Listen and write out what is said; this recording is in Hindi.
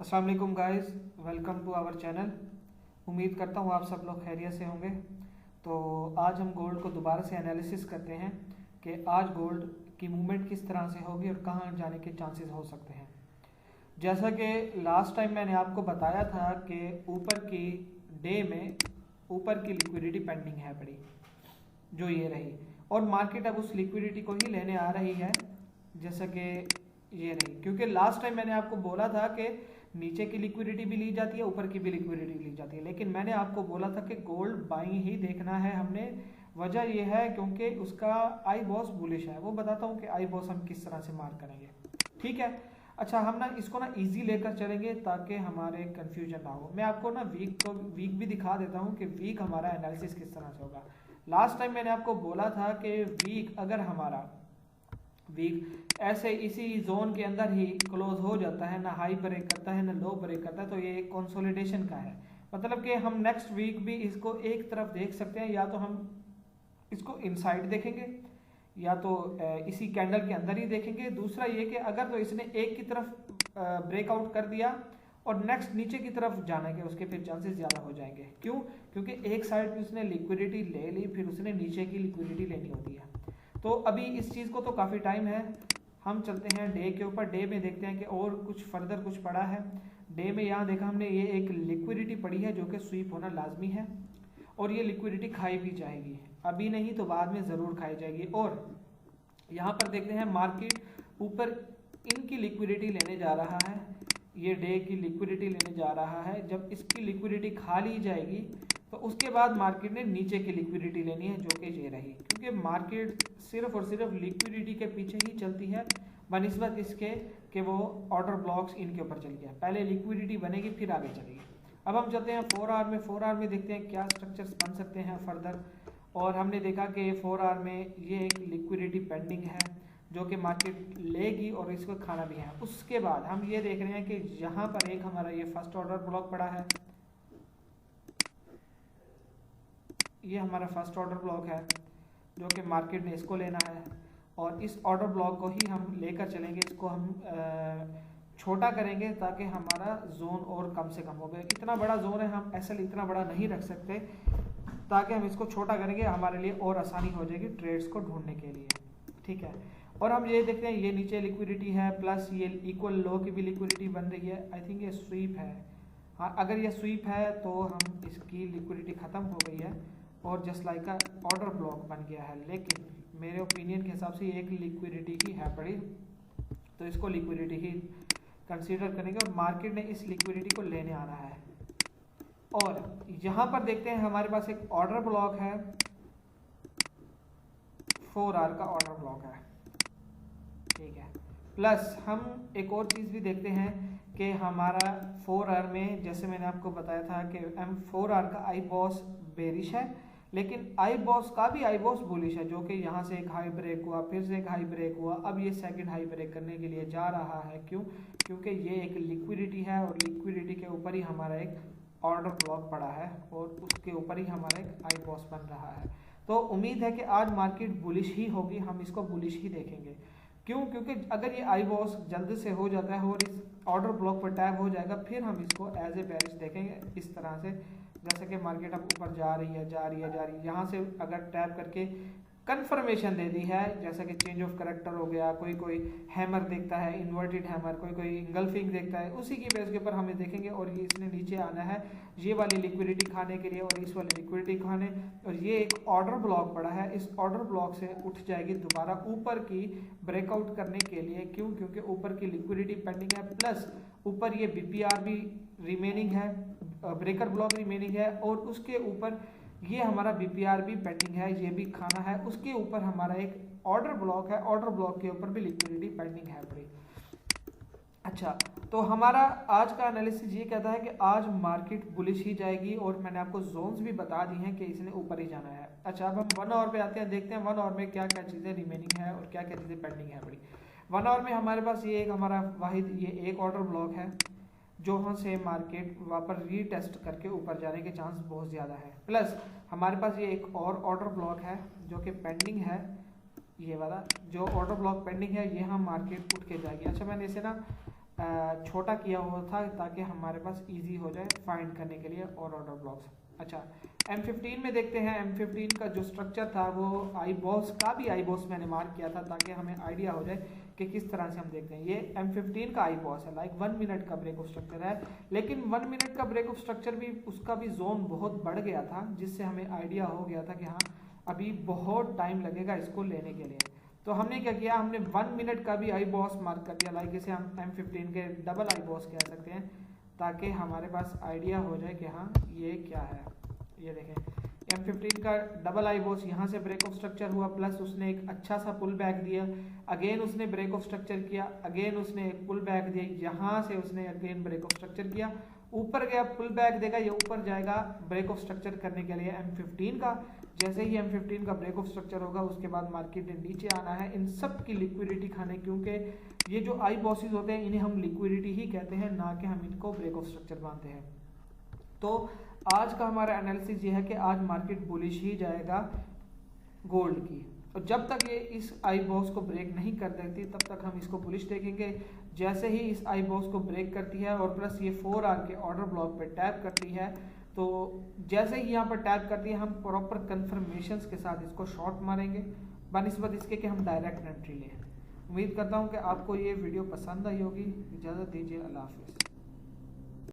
अस्सलाम वालेकुम guys, welcome to our channel. उम्मीद करता हूँ आप सब लोग खैरियत से होंगे। तो आज हम गोल्ड को दोबारा से एनालिसिस करते हैं कि आज गोल्ड की मूवमेंट किस तरह से होगी और कहाँ जाने के चांसेस हो सकते हैं। जैसा कि लास्ट टाइम मैंने आपको बताया था कि ऊपर की डे में ऊपर की लिक्विडिटी पेंडिंग है बड़ी, जो ये रही, और मार्केट अब उस लिक्विडिटी को ही लेने आ रही है जैसा कि ये रही। क्योंकि लास्ट टाइम मैंने आपको बोला था कि नीचे की लिक्विडिटी भी ली जाती है, ऊपर की भी लिक्विडिटी ली जाती है, लेकिन मैंने आपको बोला था कि गोल्ड बाइंग ही देखना है हमने। वजह यह है क्योंकि उसका आई बॉस बुलिश है। वो बताता हूँ कि आई बॉस हम किस तरह से मार करेंगे। ठीक है, अच्छा हम ना इसको ना इजी लेकर चलेंगे ताकि हमारे कंफ्यूजन ना हो। मैं आपको ना वीक भी दिखा देता हूँ कि वीक हमारा एनालिसिस किस तरह से होगा। लास्ट टाइम मैंने आपको बोला था कि वीक अगर हमारा वीक ऐसे इसी जोन के अंदर ही क्लोज हो जाता है, ना हाई ब्रेक करता है ना लो ब्रेक करता है, तो ये एक कंसोलिडेशन का है। मतलब कि हम नेक्स्ट वीक भी इसको एक तरफ देख सकते हैं, या तो हम इसको इनसाइड देखेंगे या तो इसी कैंडल के अंदर ही देखेंगे। दूसरा ये कि अगर तो इसने एक की तरफ ब्रेकआउट कर दिया और नेक्स्ट नीचे की तरफ जाने के उसके फिर चांसेस ज़्यादा हो जाएंगे। क्यों? क्योंकि एक साइड पे उसने लिक्विडिटी ले ली, फिर उसने नीचे की लिक्विडिटी लेनी होती है। तो अभी इस चीज़ को तो काफ़ी टाइम है। हम चलते हैं डे के ऊपर। डे में देखते हैं कि और कुछ फर्दर कुछ पड़ा है। डे में यहाँ देखा हमने ये एक लिक्विडिटी पड़ी है जो कि स्वीप होना लाजमी है, और ये लिक्विडिटी खाई भी जाएगी, अभी नहीं तो बाद में ज़रूर खाई जाएगी। और यहाँ पर देखते हैं मार्केट ऊपर इनकी लिक्विडिटी लेने जा रहा है, ये डे की लिक्विडिटी लेने जा रहा है। जब इसकी लिक्विडिटी खा ली जाएगी तो उसके बाद मार्केट ने नीचे की लिक्विडिटी लेनी है, जो कि ये रही। क्योंकि मार्केट सिर्फ और सिर्फ लिक्विडिटी के पीछे ही चलती है बनिस्बत इसके कि वो ऑर्डर ब्लॉक्स इनके ऊपर चल गया। पहले लिक्विडिटी बनेगी फिर आगे चलेगी। अब हम चलते हैं 4 आवर में। 4 आवर में देखते हैं क्या स्ट्रक्चर्स बन सकते हैं फर्दर। और हमने देखा कि 4 आवर में ये एक लिक्विडिटी पेंडिंग है जो कि मार्केट लेगी और इसको खाना भी है। उसके बाद हम ये देख रहे हैं कि यहाँ पर एक हमारा ये फर्स्ट ऑर्डर ब्लॉक पड़ा है, ये हमारा फर्स्ट ऑर्डर ब्लॉक है जो कि मार्केट ने इसको लेना है, और इस ऑर्डर ब्लॉक को ही हम लेकर चलेंगे। इसको हम छोटा करेंगे ताकि हमारा जोन और कम से कम हो गया। इतना बड़ा जोन है, हम एसएल इतना बड़ा नहीं रख सकते, ताकि हम इसको छोटा करेंगे हमारे लिए और आसानी हो जाएगी ट्रेड्स को ढूंढने के लिए। ठीक है, और हम ये देखते हैं ये नीचे लिक्विडिटी है प्लस ये इक्वल लो की भी लिक्विडिटी बन रही है। आई थिंक ये स्वीप है। हाँ, अगर ये स्वीप है तो हम इसकी लिक्विडिटी ख़त्म हो गई है और जस्ट लाइक का ऑर्डर ब्लॉक बन गया है। लेकिन मेरे ओपिनियन के हिसाब से एक लिक्विडिटी ही है पड़ी, तो इसको लिक्विडिटी ही कंसीडर करेंगे और मार्केट ने इस लिक्विडिटी को लेने आना है। और यहाँ पर देखते हैं हमारे पास एक ऑर्डर ब्लॉक है, 4 आवर का ऑर्डर ब्लॉक है। ठीक है, प्लस हम एक और चीज़ भी देखते हैं कि हमारा 4 आवर में, जैसे मैंने आपको बताया था कि M4 आवर का आई बॉस बेरिश है, लेकिन आई बॉस का भी आई बॉस बुलिश है, जो कि यहाँ से एक हाई ब्रेक हुआ, फिर से एक हाई ब्रेक हुआ, अब ये सेकंड हाई ब्रेक करने के लिए जा रहा है। क्यों? क्योंकि ये एक लिक्विडिटी है और लिक्विडिटी के ऊपर ही हमारा एक ऑर्डर ब्लॉक पड़ा है और उसके ऊपर ही हमारा एक आई बॉस बन रहा है। तो उम्मीद है कि आज मार्केट बुलिश ही होगी, हम इसको बुलिश ही देखेंगे। क्यों? क्योंकि अगर ये आई बॉस जल्द से हो जाता है और इस ऑर्डर ब्लॉक पर टैप हो जाएगा, फिर हम इसको एज ए बेरिश देखेंगे इस तरह से। जैसे कि मार्केट अब ऊपर जा रही है जा रही है जा रही है, यहाँ से अगर टैप करके कंफर्मेशन दे दी है, जैसा कि चेंज ऑफ करेक्टर हो गया, कोई कोई हैमर देखता है, इन्वर्टेड हैमर, कोई कोई इंगल्फिंग देखता है, उसी की बेस के ऊपर हमें देखेंगे। और ये इसने नीचे आना है ये वाली लिक्विडिटी खाने के लिए और इस वाली लिक्विडिटी खाने, और ये एक ऑर्डर ब्लॉक पड़ा है, इस ऑर्डर ब्लॉक से उठ जाएगी दोबारा ऊपर की ब्रेकआउट करने के लिए। क्यों? क्योंकि ऊपर की लिक्विडिटी पेंडिंग है, प्लस ऊपर ये बीपीआर भी रिमेनिंग है, ब्रेकर ब्लॉक रिमेनिंग है, और उसके ऊपर ये हमारा बीपीआर भी पेंडिंग है, ये भी खाना है। उसके ऊपर हमारा एक ऑर्डर ब्लॉक है, ऑर्डर ब्लॉक के ऊपर भी लिक्विडिटी पेंडिंग है बड़ी। अच्छा, तो हमारा आज का एनालिसिस ये कहता है कि आज मार्केट बुलिश ही जाएगी, और मैंने आपको जोन्स भी बता दी हैं कि इसने ऊपर ही जाना है। अच्छा, अब हम 1 आवर पे आते हैं, देखते हैं 1 आवर में क्या क्या चीज़ें रिमेनिंग है और क्या क्या चीज़ें पेंडिंग है बड़ी। 1 आवर में हमारे पास ये एक हमारा वाहिद ये एक ऑर्डर ब्लॉक है, जो वहाँ से मार्केट वापस रीटेस्ट करके ऊपर जाने के चांस बहुत ज़्यादा है। प्लस हमारे पास ये एक और ऑर्डर ब्लॉक है जो कि पेंडिंग है, ये वाला जो ऑर्डर ब्लॉक पेंडिंग है, ये हम मार्केट उठ के जाएगी। अच्छा, मैंने इसे ना छोटा किया हुआ था ताकि हमारे पास इजी हो जाए फाइंड करने के लिए और ऑर्डर ब्लॉक्स। अच्छा, M15 में देखते हैं। M15 का जो स्ट्रक्चर था वो आईबॉस का भी आईबॉस मैंने मार्क किया था ताकि हमें आइडिया हो जाए कि किस तरह से हम देखते हैं। ये M15 का आईबॉस है, लाइक 1 मिनट का ब्रेक ऑफ स्ट्रक्चर है, लेकिन 1 मिनट का ब्रेक ऑफ स्ट्रक्चर भी उसका भी जोन बहुत बढ़ गया था, जिससे हमें आइडिया हो गया था कि हाँ अभी बहुत टाइम लगेगा इसको लेने के लिए। तो हमने क्या किया, हमने 1 मिनट का भी आई बॉस मार्क कर दिया, लाइक इसे हम M15 के डबल आई बॉस कह सकते हैं, ताकि हमारे पास आइडिया हो जाए कि हाँ ये क्या है। ये देखें M15 का डबल आई बॉस, यहाँ से ब्रेक ऑफ स्ट्रक्चर हुआ, प्लस उसने एक अच्छा सा पुल बैक दिया, अगेन उसने ब्रेक ऑफ स्ट्रक्चर किया, अगेन उसने एक पुल बैक दिया, यहाँ से उसने अगेन ब्रेक ऑफ स्ट्रक्चर किया, ऊपर गया पुल बैक देगा, ये ऊपर जाएगा ब्रेक ऑफ स्ट्रक्चर करने के लिए M15 का। जैसे ही M15 का ब्रेक ऑफ स्ट्रक्चर होगा उसके बाद मार्केट ने नीचे आना है इन सब की लिक्विडिटी खाने, क्योंकि ये जो आई बॉसेस होते हैं इन्हें हम लिक्विडिटी ही कहते हैं, ना कि हम इनको ब्रेक ऑफ स्ट्रक्चर मानते हैं। तो आज का हमारा एनालिसिस ये है कि आज मार्केट बुलिश ही जाएगा गोल्ड की, और जब तक ये इस आई बॉस को ब्रेक नहीं कर देती तब तक हम इसको बुलिश देखेंगे। जैसे ही इस आई बॉस को ब्रेक करती है और प्लस ये 4 आवर के ऑर्डर ब्लॉक पे टैप करती है, तो जैसे ही यहाँ पर टैप करती है हम प्रॉपर कंफर्मेशंस के साथ इसको शॉर्ट मारेंगे बनिस्बत इसके कि हम डायरेक्ट एंट्री लें। उम्मीद करता हूँ कि आपको ये वीडियो पसंद आई होगी। इजाज़त दीजिए, अल्लाह हाफिज़।